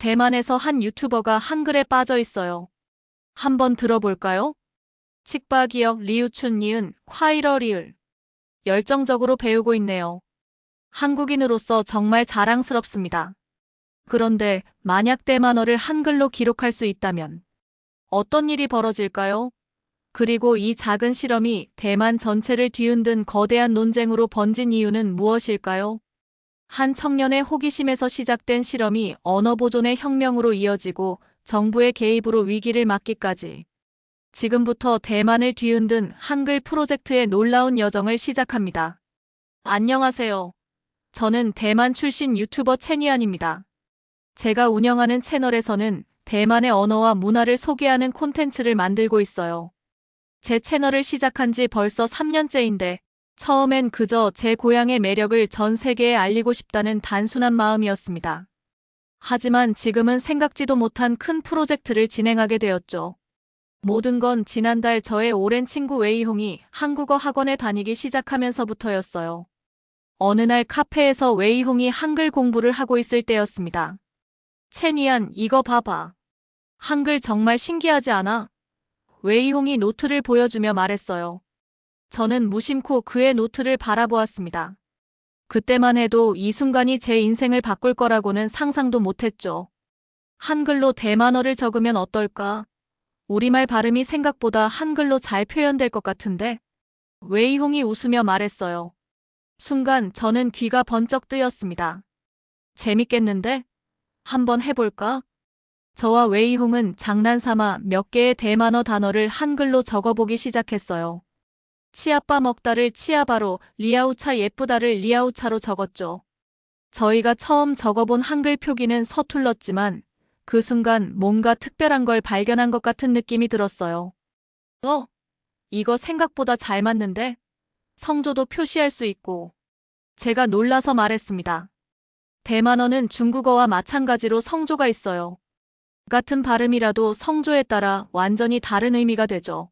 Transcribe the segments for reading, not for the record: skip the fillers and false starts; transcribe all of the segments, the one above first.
대만에서 한 유튜버가 한글에 빠져 있어요. 한번 들어볼까요? 칙바기역 리우춘 니은 콰이러 리을 열정적으로 배우고 있네요. 한국인으로서 정말 자랑스럽습니다. 그런데 만약 대만어를 한글로 기록할 수 있다면 어떤 일이 벌어질까요? 그리고 이 작은 실험이 대만 전체를 뒤흔든 거대한 논쟁으로 번진 이유는 무엇일까요? 한 청년의 호기심에서 시작된 실험이 언어 보존의 혁명으로 이어지고 정부의 개입으로 위기를 막기까지 지금부터 대만을 뒤흔든 한글 프로젝트의 놀라운 여정을 시작합니다. 안녕하세요. 저는 대만 출신 유튜버 채니안입니다. 제가 운영하는 채널에서는 대만의 언어와 문화를 소개하는 콘텐츠를 만들고 있어요. 제 채널을 시작한 지 벌써 3년째인데 처음엔 그저 제 고향의 매력을 전 세계에 알리고 싶다는 단순한 마음이었습니다. 하지만 지금은 생각지도 못한 큰 프로젝트를 진행하게 되었죠. 모든 건 지난달 저의 오랜 친구 웨이홍이 한국어 학원에 다니기 시작하면서부터였어요. 어느 날 카페에서 웨이홍이 한글 공부를 하고 있을 때였습니다. 채니안, 이거 봐봐. 한글 정말 신기하지 않아? 웨이홍이 노트를 보여주며 말했어요. 저는 무심코 그의 노트를 바라보았습니다. 그때만 해도 이 순간이 제 인생을 바꿀 거라고는 상상도 못했죠. 한글로 대만어를 적으면 어떨까? 우리말 발음이 생각보다 한글로 잘 표현될 것 같은데? 웨이홍이 웃으며 말했어요. 순간 저는 귀가 번쩍 뜨였습니다. 재밌겠는데? 한번 해볼까? 저와 웨이홍은 장난삼아 몇 개의 대만어 단어를 한글로 적어보기 시작했어요. 치아빠 먹다를 치아바로, 리아우차 예쁘다를 리아우차로 적었죠. 저희가 처음 적어본 한글 표기는 서툴렀지만 그 순간 뭔가 특별한 걸 발견한 것 같은 느낌이 들었어요. 이거 생각보다 잘 맞는데? 성조도 표시할 수 있고. 제가 놀라서 말했습니다. 대만어는 중국어와 마찬가지로 성조가 있어요. 같은 발음이라도 성조에 따라 완전히 다른 의미가 되죠.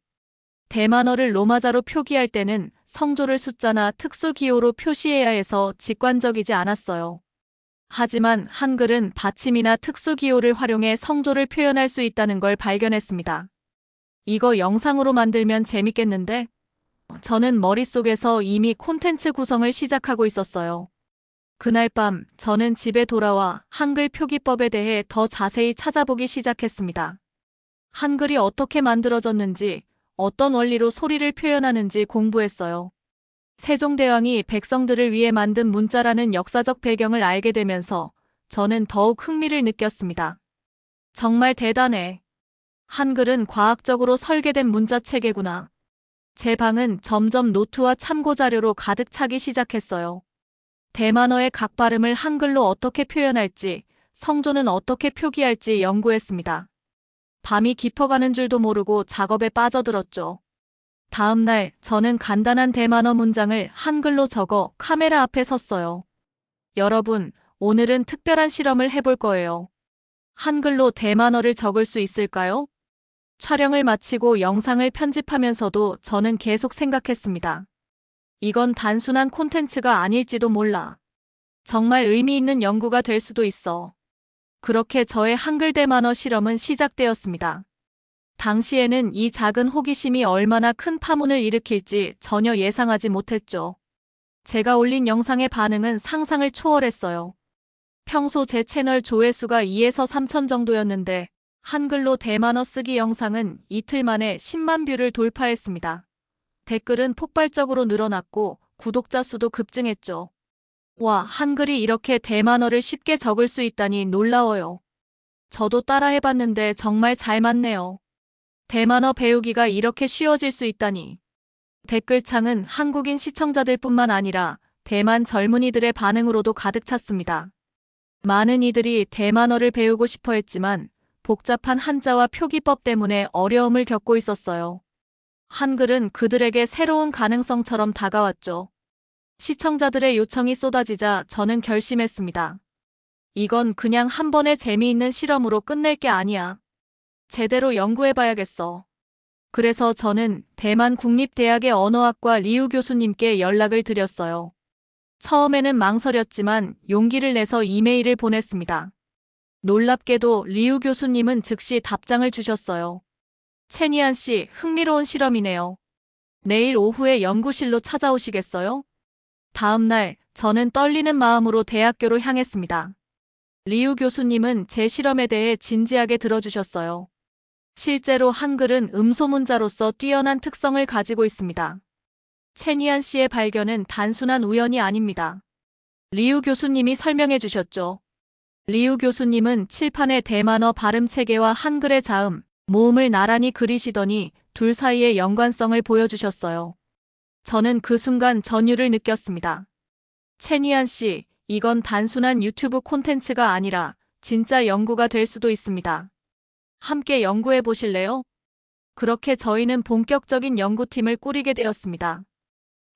대만어를 로마자로 표기할 때는 성조를 숫자나 특수 기호로 표시해야 해서 직관적이지 않았어요. 하지만 한글은 받침이나 특수 기호를 활용해 성조를 표현할 수 있다는 걸 발견했습니다. 이거 영상으로 만들면 재밌겠는데? 저는 머릿속에서 이미 콘텐츠 구성을 시작하고 있었어요. 그날 밤 저는 집에 돌아와 한글 표기법에 대해 더 자세히 찾아보기 시작했습니다. 한글이 어떻게 만들어졌는지, 어떤 원리로 소리를 표현하는지 공부했어요. 세종대왕이 백성들을 위해 만든 문자라는 역사적 배경을 알게 되면서 저는 더욱 흥미를 느꼈습니다. 정말 대단해. 한글은 과학적으로 설계된 문자 체계구나. 제 방은 점점 노트와 참고 자료로 가득 차기 시작했어요. 대만어의 각 발음을 한글로 어떻게 표현할지, 성조는 어떻게 표기할지 연구했습니다. 밤이 깊어가는 줄도 모르고 작업에 빠져들었죠. 다음 날 저는 간단한 대만어 문장을 한글로 적어 카메라 앞에 섰어요. 여러분, 오늘은 특별한 실험을 해볼 거예요. 한글로 대만어를 적을 수 있을까요? 촬영을 마치고 영상을 편집하면서도 저는 계속 생각했습니다. 이건 단순한 콘텐츠가 아닐지도 몰라. 정말 의미 있는 연구가 될 수도 있어. 그렇게 저의 한글 대만어 실험은 시작되었습니다. 당시에는 이 작은 호기심이 얼마나 큰 파문을 일으킬지 전혀 예상하지 못했죠. 제가 올린 영상의 반응은 상상을 초월했어요. 평소 제 채널 조회수가 2에서 3천 정도였는데 한글로 대만어 쓰기 영상은 이틀 만에 10만 뷰를 돌파했습니다. 댓글은 폭발적으로 늘어났고 구독자 수도 급증했죠. 와, 한글이 이렇게 대만어를 쉽게 적을 수 있다니 놀라워요. 저도 따라 해봤는데 정말 잘 맞네요. 대만어 배우기가 이렇게 쉬워질 수 있다니. 댓글창은 한국인 시청자들뿐만 아니라 대만 젊은이들의 반응으로도 가득 찼습니다. 많은 이들이 대만어를 배우고 싶어 했지만 복잡한 한자와 표기법 때문에 어려움을 겪고 있었어요. 한글은 그들에게 새로운 가능성처럼 다가왔죠. 시청자들의 요청이 쏟아지자 저는 결심했습니다. 이건 그냥 한 번의 재미있는 실험으로 끝낼 게 아니야. 제대로 연구해봐야겠어. 그래서 저는 대만 국립대학의 언어학과 리우 교수님께 연락을 드렸어요. 처음에는 망설였지만 용기를 내서 이메일을 보냈습니다. 놀랍게도 리우 교수님은 즉시 답장을 주셨어요. 채니안 씨, 흥미로운 실험이네요. 내일 오후에 연구실로 찾아오시겠어요? 다음 날, 저는 떨리는 마음으로 대학교로 향했습니다. 리우 교수님은 제 실험에 대해 진지하게 들어주셨어요. 실제로 한글은 음소문자로서 뛰어난 특성을 가지고 있습니다. 채니안 씨의 발견은 단순한 우연이 아닙니다. 리우 교수님이 설명해 주셨죠. 리우 교수님은 칠판에 대만어 발음 체계와 한글의 자음, 모음을 나란히 그리시더니 둘 사이의 연관성을 보여주셨어요. 저는 그 순간 전율을 느꼈습니다. 채니안 씨, 이건 단순한 유튜브 콘텐츠가 아니라 진짜 연구가 될 수도 있습니다. 함께 연구해 보실래요? 그렇게 저희는 본격적인 연구팀을 꾸리게 되었습니다.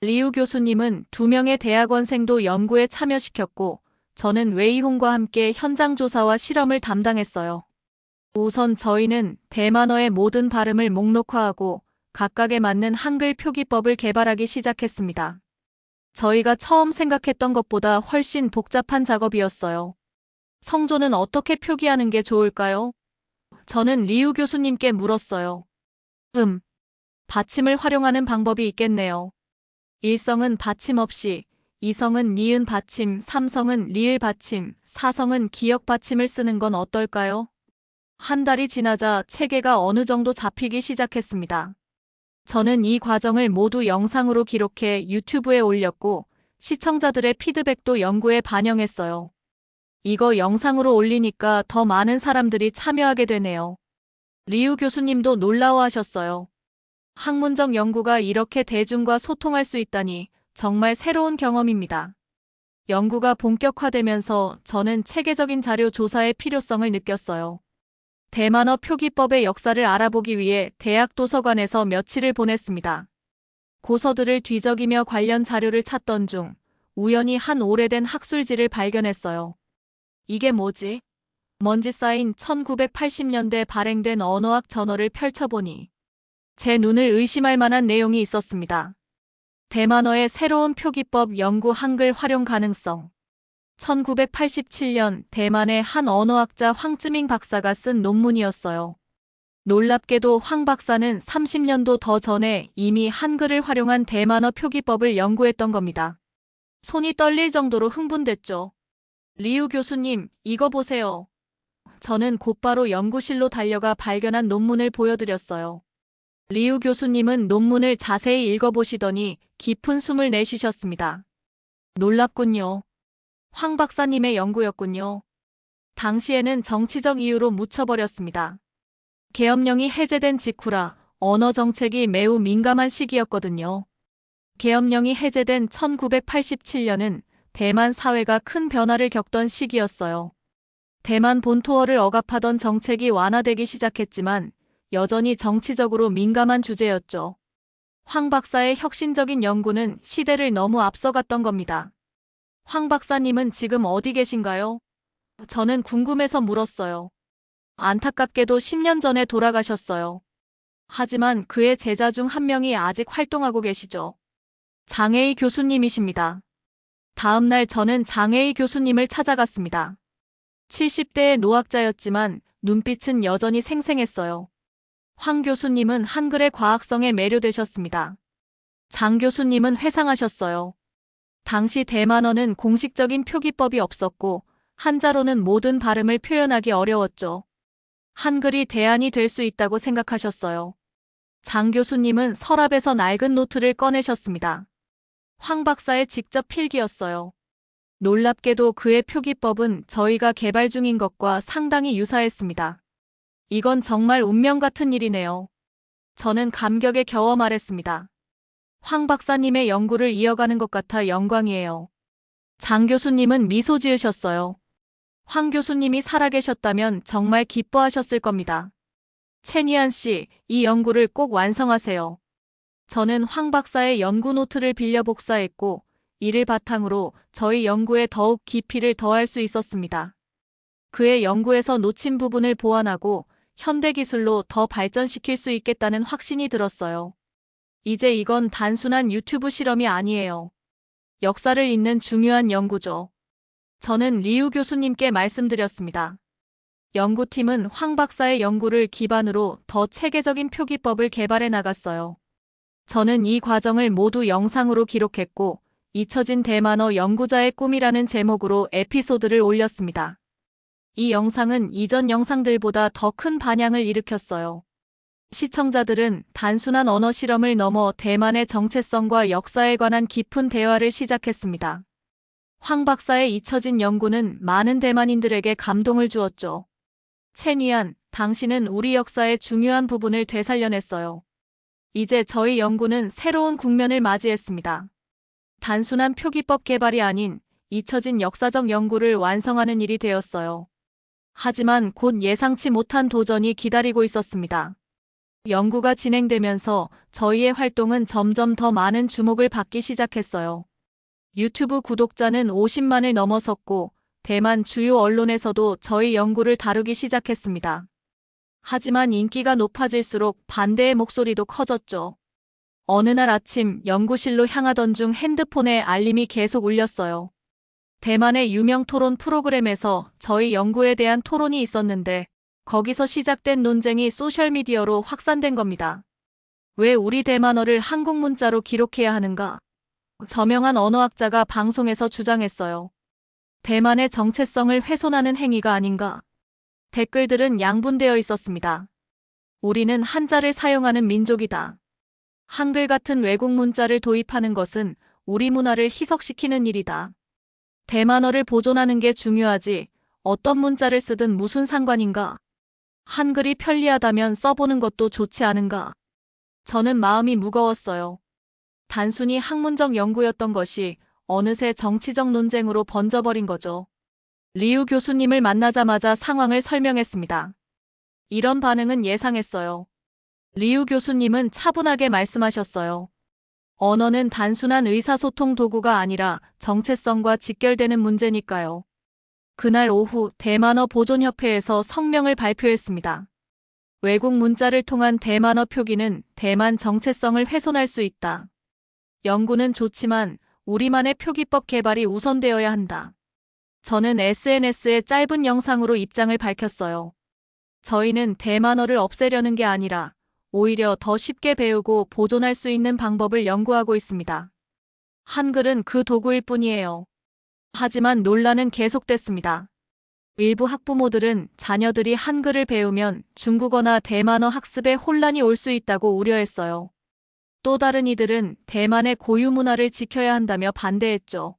리우 교수님은 2명의 대학원생도 연구에 참여시켰고, 저는 웨이홍과 함께 현장 조사와 실험을 담당했어요. 우선 저희는 대만어의 모든 발음을 목록화하고 각각에 맞는 한글 표기법을 개발하기 시작했습니다. 저희가 처음 생각했던 것보다 훨씬 복잡한 작업이었어요. 성조는 어떻게 표기하는 게 좋을까요? 저는 리우 교수님께 물었어요. 받침을 활용하는 방법이 있겠네요. 일성은 받침 없이, 이성은 니은 받침, 삼성은 리을 받침, 사성은 기역 받침을 쓰는 건 어떨까요? 한 달이 지나자 체계가 어느 정도 잡히기 시작했습니다. 저는 이 과정을 모두 영상으로 기록해 유튜브에 올렸고 시청자들의 피드백도 연구에 반영했어요. 이거 영상으로 올리니까 더 많은 사람들이 참여하게 되네요. 리우 교수님도 놀라워하셨어요. 학문적 연구가 이렇게 대중과 소통할 수 있다니 정말 새로운 경험입니다. 연구가 본격화되면서 저는 체계적인 자료 조사의 필요성을 느꼈어요. 대만어 표기법의 역사를 알아보기 위해 대학 도서관에서 며칠을 보냈습니다. 고서들을 뒤적이며 관련 자료를 찾던 중 우연히 한 오래된 학술지를 발견했어요. 이게 뭐지? 먼지 쌓인 1980년대 발행된 언어학 저널을 펼쳐보니 제 눈을 의심할 만한 내용이 있었습니다. 대만어의 새로운 표기법 연구 한글 활용 가능성. 1987년 대만의 한 언어학자 황쯔밍 박사가 쓴 논문이었어요. 놀랍게도 황 박사는 30년도 더 전에 이미 한글을 활용한 대만어 표기법을 연구했던 겁니다. 손이 떨릴 정도로 흥분됐죠. 리우 교수님, 이거 보세요. 저는 곧바로 연구실로 달려가 발견한 논문을 보여드렸어요. 리우 교수님은 논문을 자세히 읽어보시더니 깊은 숨을 내쉬셨습니다. 놀랍군요. 황 박사님의 연구였군요. 당시에는 정치적 이유로 묻혀버렸습니다. 계엄령이 해제된 직후라 언어 정책이 매우 민감한 시기였거든요. 계엄령이 해제된 1987년은 대만 사회가 큰 변화를 겪던 시기였어요. 대만 본토어를 억압하던 정책이 완화되기 시작했지만 여전히 정치적으로 민감한 주제였죠. 황 박사의 혁신적인 연구는 시대를 너무 앞서갔던 겁니다. 황 박사님은 지금 어디 계신가요? 저는 궁금해서 물었어요. 안타깝게도 10년 전에 돌아가셨어요. 하지만 그의 제자 중 한 명이 아직 활동하고 계시죠. 장혜희 교수님이십니다. 다음 날 저는 장혜희 교수님을 찾아갔습니다. 70대의 노학자였지만 눈빛은 여전히 생생했어요. 황 교수님은 한글의 과학성에 매료되셨습니다. 장 교수님은 회상하셨어요. 당시 대만어는 공식적인 표기법이 없었고 한자로는 모든 발음을 표현하기 어려웠죠. 한글이 대안이 될 수 있다고 생각하셨어요. 장 교수님은 서랍에서 낡은 노트를 꺼내셨습니다. 황 박사의 직접 필기였어요. 놀랍게도 그의 표기법은 저희가 개발 중인 것과 상당히 유사했습니다. 이건 정말 운명 같은 일이네요. 저는 감격에 겨워 말했습니다. 황 박사님의 연구를 이어가는 것 같아 영광이에요. 장 교수님은 미소 지으셨어요. 황 교수님이 살아계셨다면 정말 기뻐하셨을 겁니다. 채니안 씨, 이 연구를 꼭 완성하세요. 저는 황 박사의 연구 노트를 빌려 복사했고 이를 바탕으로 저희 연구에 더욱 깊이를 더할 수 있었습니다. 그의 연구에서 놓친 부분을 보완하고 현대 기술로 더 발전시킬 수 있겠다는 확신이 들었어요. 이제 이건 단순한 유튜브 실험이 아니에요. 역사를 잇는 중요한 연구죠. 저는 리우 교수님께 말씀드렸습니다. 연구팀은 황 박사의 연구를 기반으로 더 체계적인 표기법을 개발해 나갔어요. 저는 이 과정을 모두 영상으로 기록했고, 잊혀진 대만어 연구자의 꿈이라는 제목으로 에피소드를 올렸습니다. 이 영상은 이전 영상들보다 더 큰 반향을 일으켰어요. 시청자들은 단순한 언어 실험을 넘어 대만의 정체성과 역사에 관한 깊은 대화를 시작했습니다. 황 박사의 잊혀진 연구는 많은 대만인들에게 감동을 주었죠. 채니안, 당신은 우리 역사의 중요한 부분을 되살려냈어요. 이제 저희 연구는 새로운 국면을 맞이했습니다. 단순한 표기법 개발이 아닌 잊혀진 역사적 연구를 완성하는 일이 되었어요. 하지만 곧 예상치 못한 도전이 기다리고 있었습니다. 연구가 진행되면서 저희의 활동은 점점 더 많은 주목을 받기 시작했어요. 유튜브 구독자는 50만을 넘어섰고 대만 주요 언론에서도 저희 연구를 다루기 시작했습니다. 하지만 인기가 높아질수록 반대의 목소리도 커졌죠. 어느 날 아침 연구실로 향하던 중 핸드폰에 알림이 계속 울렸어요. 대만의 유명 토론 프로그램에서 저희 연구에 대한 토론이 있었는데 거기서 시작된 논쟁이 소셜미디어로 확산된 겁니다. 왜 우리 대만어를 한국 문자로 기록해야 하는가? 저명한 언어학자가 방송에서 주장했어요. 대만의 정체성을 훼손하는 행위가 아닌가? 댓글들은 양분되어 있었습니다. 우리는 한자를 사용하는 민족이다. 한글 같은 외국 문자를 도입하는 것은 우리 문화를 희석시키는 일이다. 대만어를 보존하는 게 중요하지 어떤 문자를 쓰든 무슨 상관인가? 한글이 편리하다면 써보는 것도 좋지 않은가? 저는 마음이 무거웠어요. 단순히 학문적 연구였던 것이 어느새 정치적 논쟁으로 번져버린 거죠. 리우 교수님을 만나자마자 상황을 설명했습니다. 이런 반응은 예상했어요. 리우 교수님은 차분하게 말씀하셨어요. 언어는 단순한 의사소통 도구가 아니라 정체성과 직결되는 문제니까요. 그날 오후 대만어 보존협회에서 성명을 발표했습니다. 외국 문자를 통한 대만어 표기는 대만 정체성을 훼손할 수 있다. 연구는 좋지만 우리만의 표기법 개발이 우선되어야 한다. 저는 SNS에 짧은 영상으로 입장을 밝혔어요. 저희는 대만어를 없애려는 게 아니라 오히려 더 쉽게 배우고 보존할 수 있는 방법을 연구하고 있습니다. 한글은 그 도구일 뿐이에요. 하지만 논란은 계속됐습니다. 일부 학부모들은 자녀들이 한글을 배우면 중국어나 대만어 학습에 혼란이 올 수 있다고 우려했어요. 또 다른 이들은 대만의 고유 문화를 지켜야 한다며 반대했죠.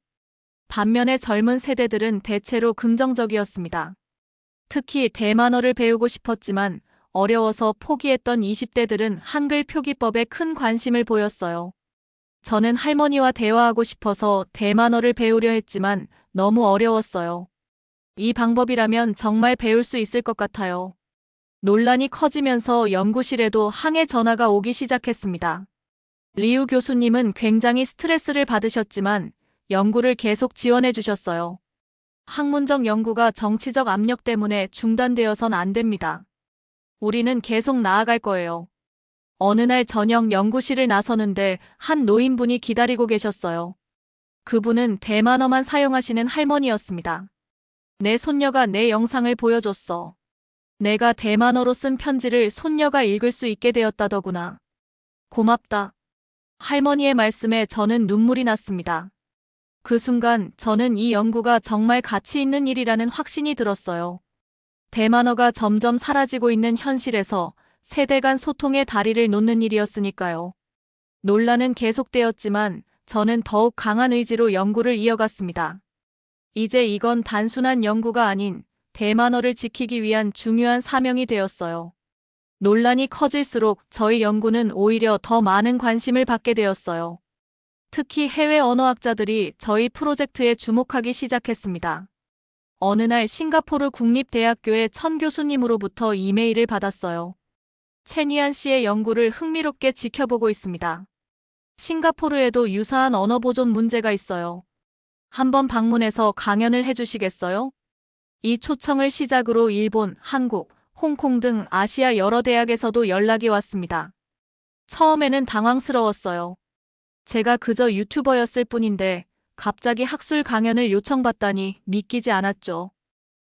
반면에 젊은 세대들은 대체로 긍정적이었습니다. 특히 대만어를 배우고 싶었지만 어려워서 포기했던 20대들은 한글 표기법에 큰 관심을 보였어요. 저는 할머니와 대화하고 싶어서 대만어를 배우려 했지만 너무 어려웠어요. 이 방법이라면 정말 배울 수 있을 것 같아요. 논란이 커지면서 연구실에도 항의 전화가 오기 시작했습니다. 리우 교수님은 굉장히 스트레스를 받으셨지만 연구를 계속 지원해 주셨어요. 학문적 연구가 정치적 압력 때문에 중단되어선 안 됩니다. 우리는 계속 나아갈 거예요. 어느 날 저녁 연구실을 나서는데 한 노인분이 기다리고 계셨어요. 그분은 대만어만 사용하시는 할머니였습니다. 내 손녀가 내 영상을 보여줬어. 내가 대만어로 쓴 편지를 손녀가 읽을 수 있게 되었다더구나. 고맙다. 할머니의 말씀에 저는 눈물이 났습니다. 그 순간 저는 이 연구가 정말 가치 있는 일이라는 확신이 들었어요. 대만어가 점점 사라지고 있는 현실에서 세대 간 소통의 다리를 놓는 일이었으니까요. 논란은 계속되었지만 저는 더욱 강한 의지로 연구를 이어갔습니다. 이제 이건 단순한 연구가 아닌 대만어를 지키기 위한 중요한 사명이 되었어요. 논란이 커질수록 저희 연구는 오히려 더 많은 관심을 받게 되었어요. 특히 해외 언어학자들이 저희 프로젝트에 주목하기 시작했습니다. 어느 날 싱가포르 국립대학교의 천 교수님으로부터 이메일을 받았어요. 채니안 씨의 연구를 흥미롭게 지켜보고 있습니다. 싱가포르에도 유사한 언어 보존 문제가 있어요. 한번 방문해서 강연을 해주시겠어요? 이 초청을 시작으로 일본, 한국, 홍콩 등 아시아 여러 대학에서도 연락이 왔습니다. 처음에는 당황스러웠어요. 제가 그저 유튜버였을 뿐인데 갑자기 학술 강연을 요청받다니 믿기지 않았죠.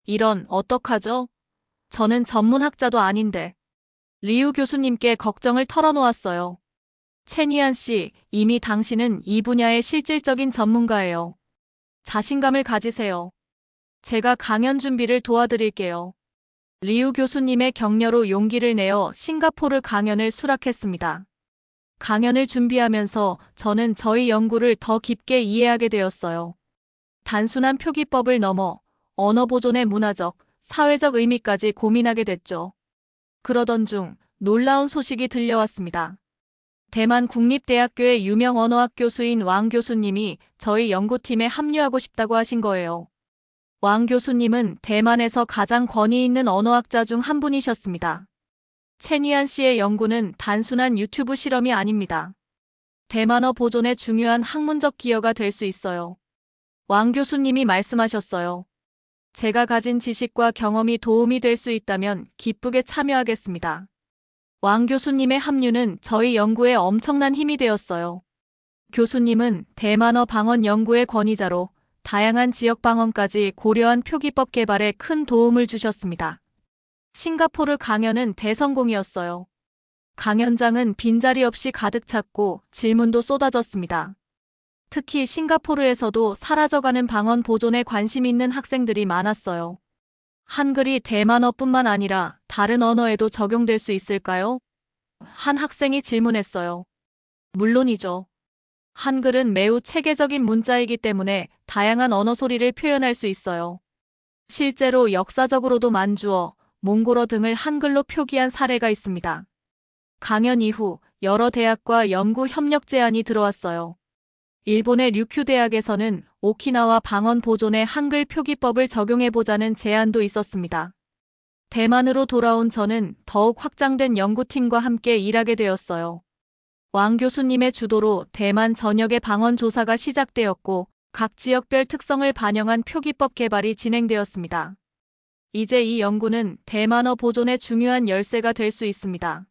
이런 어떡하죠? 저는 전문학자도 아닌데. 리우 교수님께 걱정을 털어놓았어요. 채니안 씨, 이미 당신은 이 분야의 실질적인 전문가예요. 자신감을 가지세요. 제가 강연 준비를 도와드릴게요. 리우 교수님의 격려로 용기를 내어 싱가포르 강연을 수락했습니다. 강연을 준비하면서 저는 저희 연구를 더 깊게 이해하게 되었어요. 단순한 표기법을 넘어 언어 보존의 문화적, 사회적 의미까지 고민하게 됐죠. 그러던 중 놀라운 소식이 들려왔습니다. 대만 국립대학교의 유명 언어학 교수인 왕 교수님이 저희 연구팀에 합류하고 싶다고 하신 거예요. 왕 교수님은 대만에서 가장 권위 있는 언어학자 중 한 분이셨습니다. 채니안 씨의 연구는 단순한 유튜브 실험이 아닙니다. 대만어 보존에 중요한 학문적 기여가 될 수 있어요. 왕 교수님이 말씀하셨어요. 제가 가진 지식과 경험이 도움이 될 수 있다면 기쁘게 참여하겠습니다. 왕 교수님의 합류는 저희 연구에 엄청난 힘이 되었어요. 교수님은 대만어 방언 연구의 권위자로 다양한 지역 방언까지 고려한 표기법 개발에 큰 도움을 주셨습니다. 싱가포르 강연은 대성공이었어요. 강연장은 빈자리 없이 가득 찼고 질문도 쏟아졌습니다. 특히 싱가포르에서도 사라져가는 방언 보존에 관심 있는 학생들이 많았어요. 한글이 대만어뿐만 아니라 다른 언어에도 적용될 수 있을까요? 한 학생이 질문했어요. 물론이죠. 한글은 매우 체계적인 문자이기 때문에 다양한 언어 소리를 표현할 수 있어요. 실제로 역사적으로도 만주어, 몽골어 등을 한글로 표기한 사례가 있습니다. 강연 이후 여러 대학과 연구 협력 제안이 들어왔어요. 일본의 류큐 대학에서는 오키나와 방언 보존에 한글 표기법을 적용해보자는 제안도 있었습니다. 대만으로 돌아온 저는 더욱 확장된 연구팀과 함께 일하게 되었어요. 왕 교수님의 주도로 대만 전역의 방언 조사가 시작되었고 각 지역별 특성을 반영한 표기법 개발이 진행되었습니다. 이제 이 연구는 대만어 보존의 중요한 열쇠가 될 수 있습니다.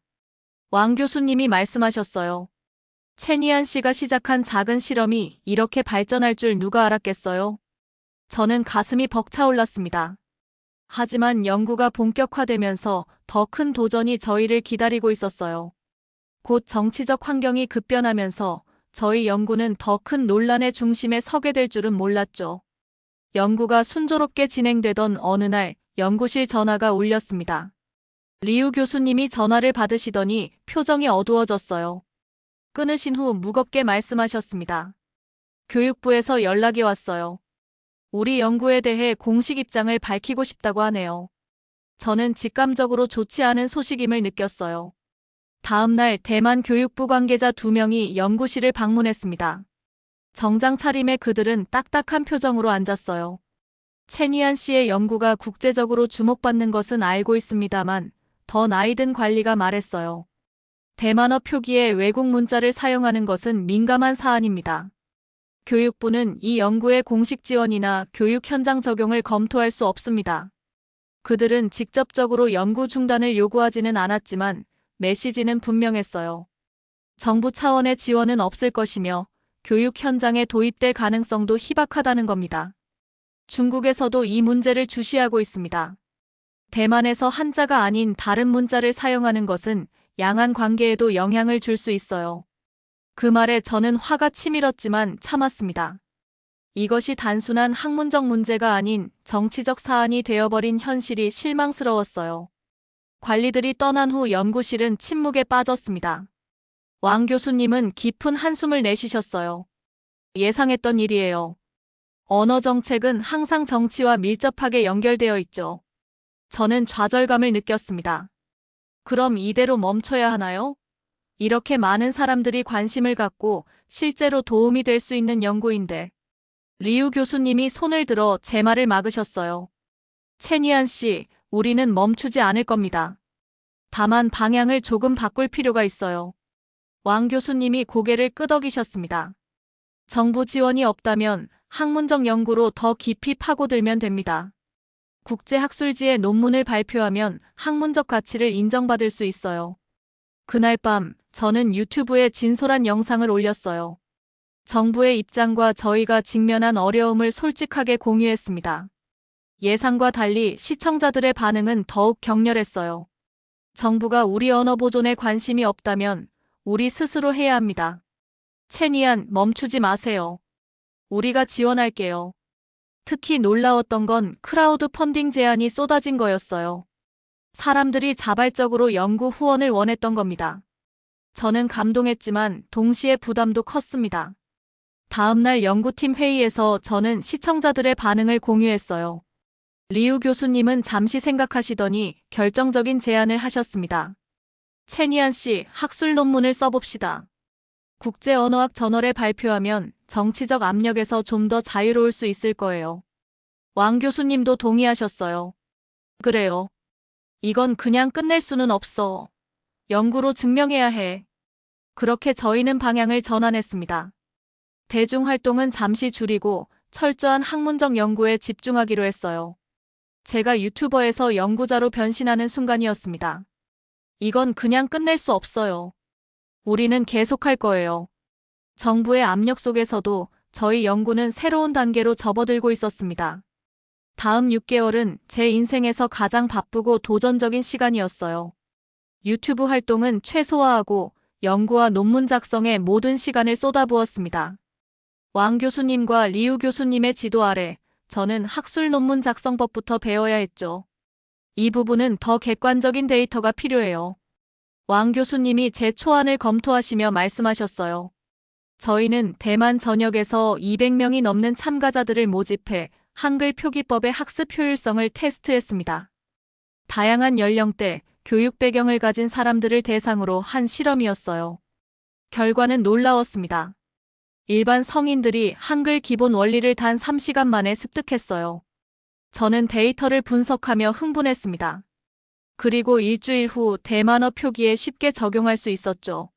왕 교수님이 말씀하셨어요. 채니안 씨가 시작한 작은 실험이 이렇게 발전할 줄 누가 알았겠어요? 저는 가슴이 벅차올랐습니다. 하지만 연구가 본격화되면서 더 큰 도전이 저희를 기다리고 있었어요. 곧 정치적 환경이 급변하면서 저희 연구는 더 큰 논란의 중심에 서게 될 줄은 몰랐죠. 연구가 순조롭게 진행되던 어느 날 연구실 전화가 울렸습니다. 리우 교수님이 전화를 받으시더니 표정이 어두워졌어요. 끊으신 후 무겁게 말씀하셨습니다. 교육부에서 연락이 왔어요. 우리 연구에 대해 공식 입장을 밝히고 싶다고 하네요. 저는 직감적으로 좋지 않은 소식임을 느꼈어요. 다음 날 대만 교육부 관계자 2명이 연구실을 방문했습니다. 정장 차림의 그들은 딱딱한 표정으로 앉았어요. 채니안 씨의 연구가 국제적으로 주목받는 것은 알고 있습니다만 더 나이든 관리가 말했어요. 대만어 표기에 외국 문자를 사용하는 것은 민감한 사안입니다. 교육부는 이 연구의 공식 지원이나 교육 현장 적용을 검토할 수 없습니다. 그들은 직접적으로 연구 중단을 요구하지는 않았지만 메시지는 분명했어요. 정부 차원의 지원은 없을 것이며 교육 현장에 도입될 가능성도 희박하다는 겁니다. 중국에서도 이 문제를 주시하고 있습니다. 대만에서 한자가 아닌 다른 문자를 사용하는 것은 양안 관계에도 영향을 줄 수 있어요. 그 말에 저는 화가 치밀었지만 참았습니다. 이것이 단순한 학문적 문제가 아닌 정치적 사안이 되어버린 현실이 실망스러웠어요. 관리들이 떠난 후 연구실은 침묵에 빠졌습니다. 왕 교수님은 깊은 한숨을 내쉬셨어요. 예상했던 일이에요. 언어 정책은 항상 정치와 밀접하게 연결되어 있죠. 저는 좌절감을 느꼈습니다. 그럼 이대로 멈춰야 하나요? 이렇게 많은 사람들이 관심을 갖고 실제로 도움이 될 수 있는 연구인데. 리우 교수님이 손을 들어 제 말을 막으셨어요. 채니안 씨, 우리는 멈추지 않을 겁니다. 다만 방향을 조금 바꿀 필요가 있어요. 왕 교수님이 고개를 끄덕이셨습니다. 정부 지원이 없다면 학문적 연구로 더 깊이 파고들면 됩니다. 국제학술지에 논문을 발표하면 학문적 가치를 인정받을 수 있어요. 그날 밤 저는 유튜브에 진솔한 영상을 올렸어요. 정부의 입장과 저희가 직면한 어려움을 솔직하게 공유했습니다. 예상과 달리 시청자들의 반응은 더욱 격렬했어요. 정부가 우리 언어 보존에 관심이 없다면 우리 스스로 해야 합니다. 채니안, 멈추지 마세요. 우리가 지원할게요. 특히 놀라웠던 건 크라우드 펀딩 제안이 쏟아진 거였어요. 사람들이 자발적으로 연구 후원을 원했던 겁니다. 저는 감동했지만 동시에 부담도 컸습니다. 다음날 연구팀 회의에서 저는 시청자들의 반응을 공유했어요. 리우 교수님은 잠시 생각하시더니 결정적인 제안을 하셨습니다. 채니안 씨, 학술 논문을 써봅시다. 국제언어학 저널에 발표하면 정치적 압력에서 좀 더 자유로울 수 있을 거예요. 왕 교수님도 동의하셨어요. 그래요. 이건 그냥 끝낼 수는 없어. 연구로 증명해야 해. 그렇게 저희는 방향을 전환했습니다. 대중활동은 잠시 줄이고 철저한 학문적 연구에 집중하기로 했어요. 제가 유튜버에서 연구자로 변신하는 순간이었습니다. 이건 그냥 끝낼 수 없어요. 우리는 계속할 거예요. 정부의 압력 속에서도 저희 연구는 새로운 단계로 접어들고 있었습니다. 다음 6개월은 제 인생에서 가장 바쁘고 도전적인 시간이었어요. 유튜브 활동은 최소화하고 연구와 논문 작성에 모든 시간을 쏟아부었습니다. 왕 교수님과 리우 교수님의 지도 아래 저는 학술 논문 작성법부터 배워야 했죠. 이 부분은 더 객관적인 데이터가 필요해요. 왕 교수님이 제 초안을 검토하시며 말씀하셨어요. 저희는 대만 전역에서 200명이 넘는 참가자들을 모집해 한글 표기법의 학습 효율성을 테스트했습니다. 다양한 연령대, 교육 배경을 가진 사람들을 대상으로 한 실험이었어요. 결과는 놀라웠습니다. 일반 성인들이 한글 기본 원리를 단 3시간 만에 습득했어요. 저는 데이터를 분석하며 흥분했습니다. 그리고 일주일 후 대만어 표기에 쉽게 적용할 수 있었죠.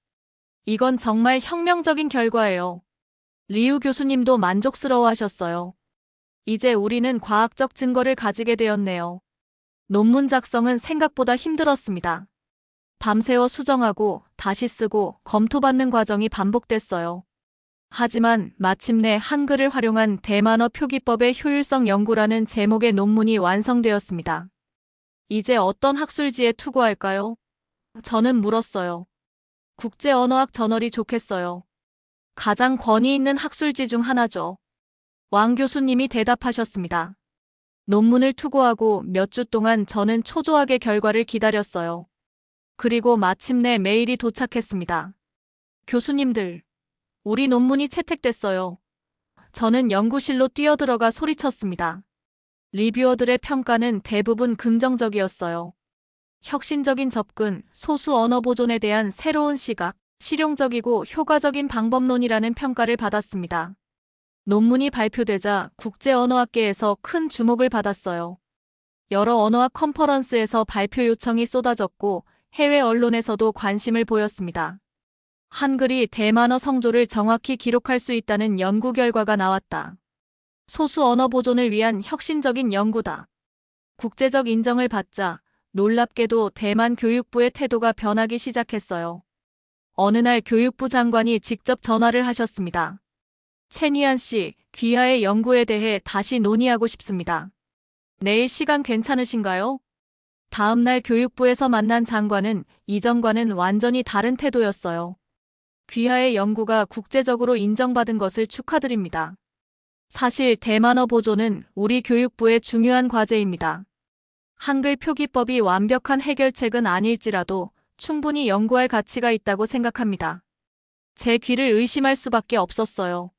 이건 정말 혁명적인 결과예요. 리우 교수님도 만족스러워하셨어요. 이제 우리는 과학적 증거를 가지게 되었네요. 논문 작성은 생각보다 힘들었습니다. 밤새워 수정하고 다시 쓰고 검토받는 과정이 반복됐어요. 하지만 마침내 한글을 활용한 대만어 표기법의 효율성 연구라는 제목의 논문이 완성되었습니다. 이제 어떤 학술지에 투고할까요? 저는 물었어요. 국제언어학 저널이 좋겠어요. 가장 권위 있는 학술지 중 하나죠. 왕 교수님이 대답하셨습니다. 논문을 투고하고 몇 주 동안 저는 초조하게 결과를 기다렸어요. 그리고 마침내 메일이 도착했습니다. 교수님들, 우리 논문이 채택됐어요. 저는 연구실로 뛰어들어가 소리쳤습니다. 리뷰어들의 평가는 대부분 긍정적이었어요. 혁신적인 접근, 소수 언어 보존에 대한 새로운 시각, 실용적이고 효과적인 방법론이라는 평가를 받았습니다. 논문이 발표되자 국제언어학계에서 큰 주목을 받았어요. 여러 언어학 컨퍼런스에서 발표 요청이 쏟아졌고 해외 언론에서도 관심을 보였습니다. 한글이 대만어 성조를 정확히 기록할 수 있다는 연구 결과가 나왔다. 소수 언어 보존을 위한 혁신적인 연구다. 국제적 인정을 받자 놀랍게도 대만 교육부의 태도가 변하기 시작했어요. 어느 날 교육부 장관이 직접 전화를 하셨습니다. 채니안 씨, 귀하의 연구에 대해 다시 논의하고 싶습니다. 내일 시간 괜찮으신가요? 다음 날 교육부에서 만난 장관은 이전과는 완전히 다른 태도였어요. 귀하의 연구가 국제적으로 인정받은 것을 축하드립니다. 사실 대만어 보존은 우리 교육부의 중요한 과제입니다. 한글 표기법이 완벽한 해결책은 아닐지라도 충분히 연구할 가치가 있다고 생각합니다. 제 귀를 의심할 수밖에 없었어요.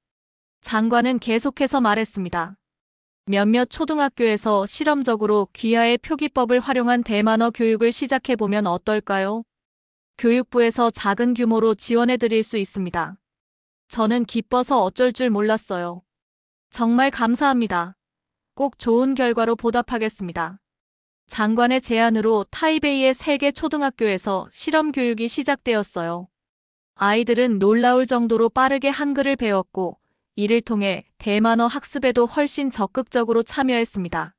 장관은 계속해서 말했습니다. 몇몇 초등학교에서 실험적으로 귀하의 표기법을 활용한 대만어 교육을 시작해보면 어떨까요? 교육부에서 작은 규모로 지원해드릴 수 있습니다. 저는 기뻐서 어쩔 줄 몰랐어요. 정말 감사합니다. 꼭 좋은 결과로 보답하겠습니다. 장관의 제안으로 타이베이의 3개 초등학교에서 실험 교육이 시작되었어요. 아이들은 놀라울 정도로 빠르게 한글을 배웠고 이를 통해 대만어 학습에도 훨씬 적극적으로 참여했습니다.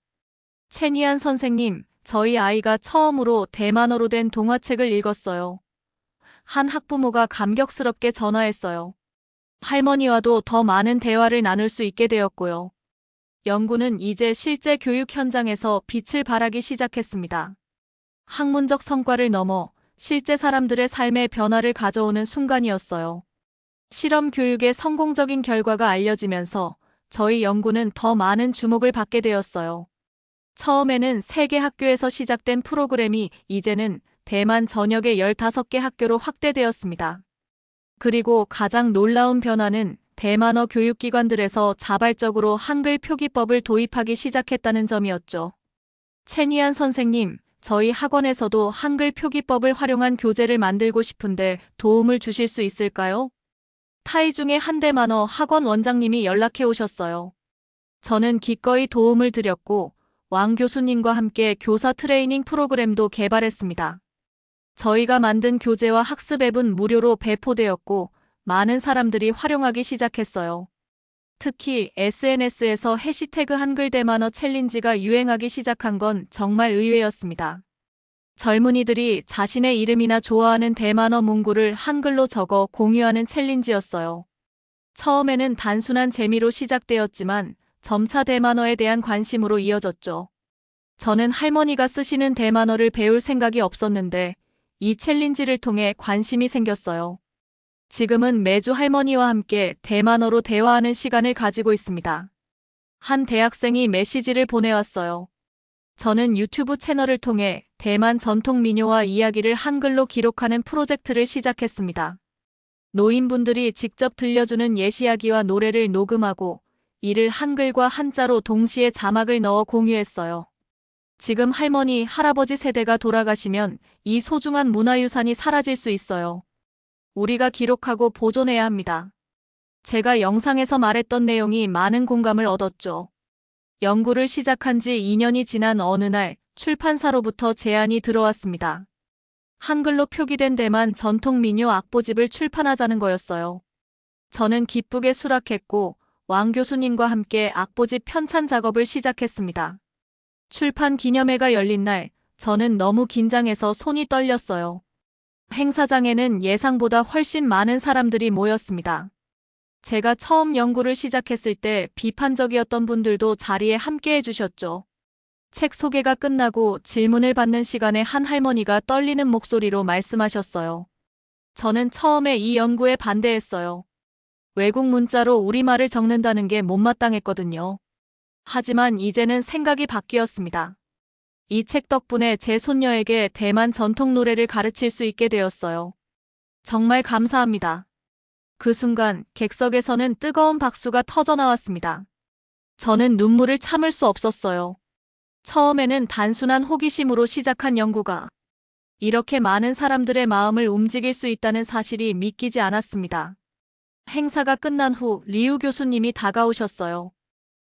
채니안 선생님, 저희 아이가 처음으로 대만어로 된 동화책을 읽었어요. 한 학부모가 감격스럽게 전화했어요. 할머니와도 더 많은 대화를 나눌 수 있게 되었고요. 연구는 이제 실제 교육 현장에서 빛을 발하기 시작했습니다. 학문적 성과를 넘어 실제 사람들의 삶의 변화를 가져오는 순간이었어요. 실험 교육의 성공적인 결과가 알려지면서 저희 연구는 더 많은 주목을 받게 되었어요. 처음에는 3개 학교에서 시작된 프로그램이 이제는 대만 전역의 15개 학교로 확대되었습니다. 그리고 가장 놀라운 변화는 대만어 교육기관들에서 자발적으로 한글 표기법을 도입하기 시작했다는 점이었죠. 채니안 선생님, 저희 학원에서도 한글 표기법을 활용한 교재를 만들고 싶은데 도움을 주실 수 있을까요? 타이중의 한대만어 학원 원장님이 연락해 오셨어요. 저는 기꺼이 도움을 드렸고 왕 교수님과 함께 교사 트레이닝 프로그램도 개발했습니다. 저희가 만든 교재와 학습 앱은 무료로 배포되었고 많은 사람들이 활용하기 시작했어요. 특히 SNS에서 해시태그 한글 대만어 챌린지가 유행하기 시작한 건 정말 의외였습니다. 젊은이들이 자신의 이름이나 좋아하는 대만어 문구를 한글로 적어 공유하는 챌린지였어요. 처음에는 단순한 재미로 시작되었지만 점차 대만어에 대한 관심으로 이어졌죠. 저는 할머니가 쓰시는 대만어를 배울 생각이 없었는데 이 챌린지를 통해 관심이 생겼어요. 지금은 매주 할머니와 함께 대만어로 대화하는 시간을 가지고 있습니다. 한 대학생이 메시지를 보내왔어요. 저는 유튜브 채널을 통해 대만 전통 민요와 이야기를 한글로 기록하는 프로젝트를 시작했습니다. 노인분들이 직접 들려주는 예시이야기와 노래를 녹음하고 이를 한글과 한자로 동시에 자막을 넣어 공유했어요. 지금 할머니, 할아버지 세대가 돌아가시면 이 소중한 문화유산이 사라질 수 있어요. 우리가 기록하고 보존해야 합니다. 제가 영상에서 말했던 내용이 많은 공감을 얻었죠. 연구를 시작한 지 2년이 지난 어느 날 출판사로부터 제안이 들어왔습니다. 한글로 표기된 대만 전통 민요 악보집을 출판하자는 거였어요. 저는 기쁘게 수락했고 왕 교수님과 함께 악보집 편찬 작업을 시작했습니다. 출판 기념회가 열린 날 저는 너무 긴장해서 손이 떨렸어요. 행사장에는 예상보다 훨씬 많은 사람들이 모였습니다. 제가 처음 연구를 시작했을 때 비판적이었던 분들도 자리에 함께해 주셨죠. 책 소개가 끝나고 질문을 받는 시간에 한 할머니가 떨리는 목소리로 말씀하셨어요. 저는 처음에 이 연구에 반대했어요. 외국 문자로 우리말을 적는다는 게 못마땅했거든요. 하지만 이제는 생각이 바뀌었습니다. 이 책 덕분에 제 손녀에게 대만 전통 노래를 가르칠 수 있게 되었어요. 정말 감사합니다. 그 순간 객석에서는 뜨거운 박수가 터져나왔습니다. 저는 눈물을 참을 수 없었어요. 처음에는 단순한 호기심으로 시작한 연구가 이렇게 많은 사람들의 마음을 움직일 수 있다는 사실이 믿기지 않았습니다. 행사가 끝난 후 리우 교수님이 다가오셨어요.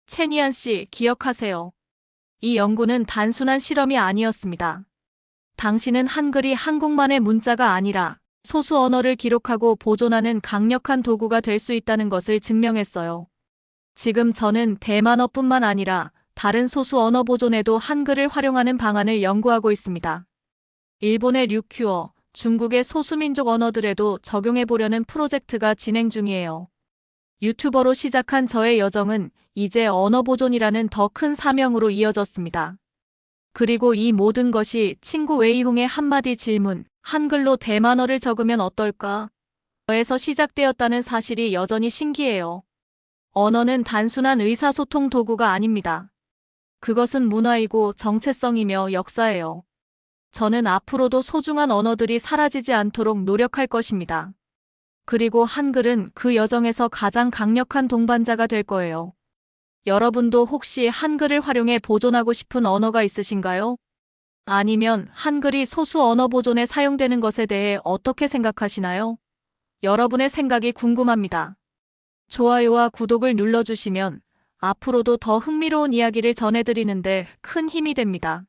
채니안 씨, 기억하세요. 이 연구는 단순한 실험이 아니었습니다. 당신은 한글이 한국만의 문자가 아니라 소수 언어를 기록하고 보존하는 강력한 도구가 될 수 있다는 것을 증명했어요. 지금 저는 대만어뿐만 아니라 다른 소수 언어 보존에도 한글을 활용하는 방안을 연구하고 있습니다. 일본의 류큐어, 중국의 소수민족 언어들에도 적용해 보려는 프로젝트가 진행 중이에요. 유튜버로 시작한 저의 여정은 이제 언어 보존이라는 더 큰 사명으로 이어졌습니다. 그리고 이 모든 것이 친구 웨이홍의 한마디 질문, 한글로 대만어를 적으면 어떨까? 에서 시작되었다는 사실이 여전히 신기해요. 언어는 단순한 의사소통 도구가 아닙니다. 그것은 문화이고 정체성이며 역사예요. 저는 앞으로도 소중한 언어들이 사라지지 않도록 노력할 것입니다. 그리고 한글은 그 여정에서 가장 강력한 동반자가 될 거예요. 여러분도 혹시 한글을 활용해 보존하고 싶은 언어가 있으신가요? 아니면 한글이 소수 언어 보존에 사용되는 것에 대해 어떻게 생각하시나요? 여러분의 생각이 궁금합니다. 좋아요와 구독을 눌러주시면 앞으로도 더 흥미로운 이야기를 전해드리는데 큰 힘이 됩니다.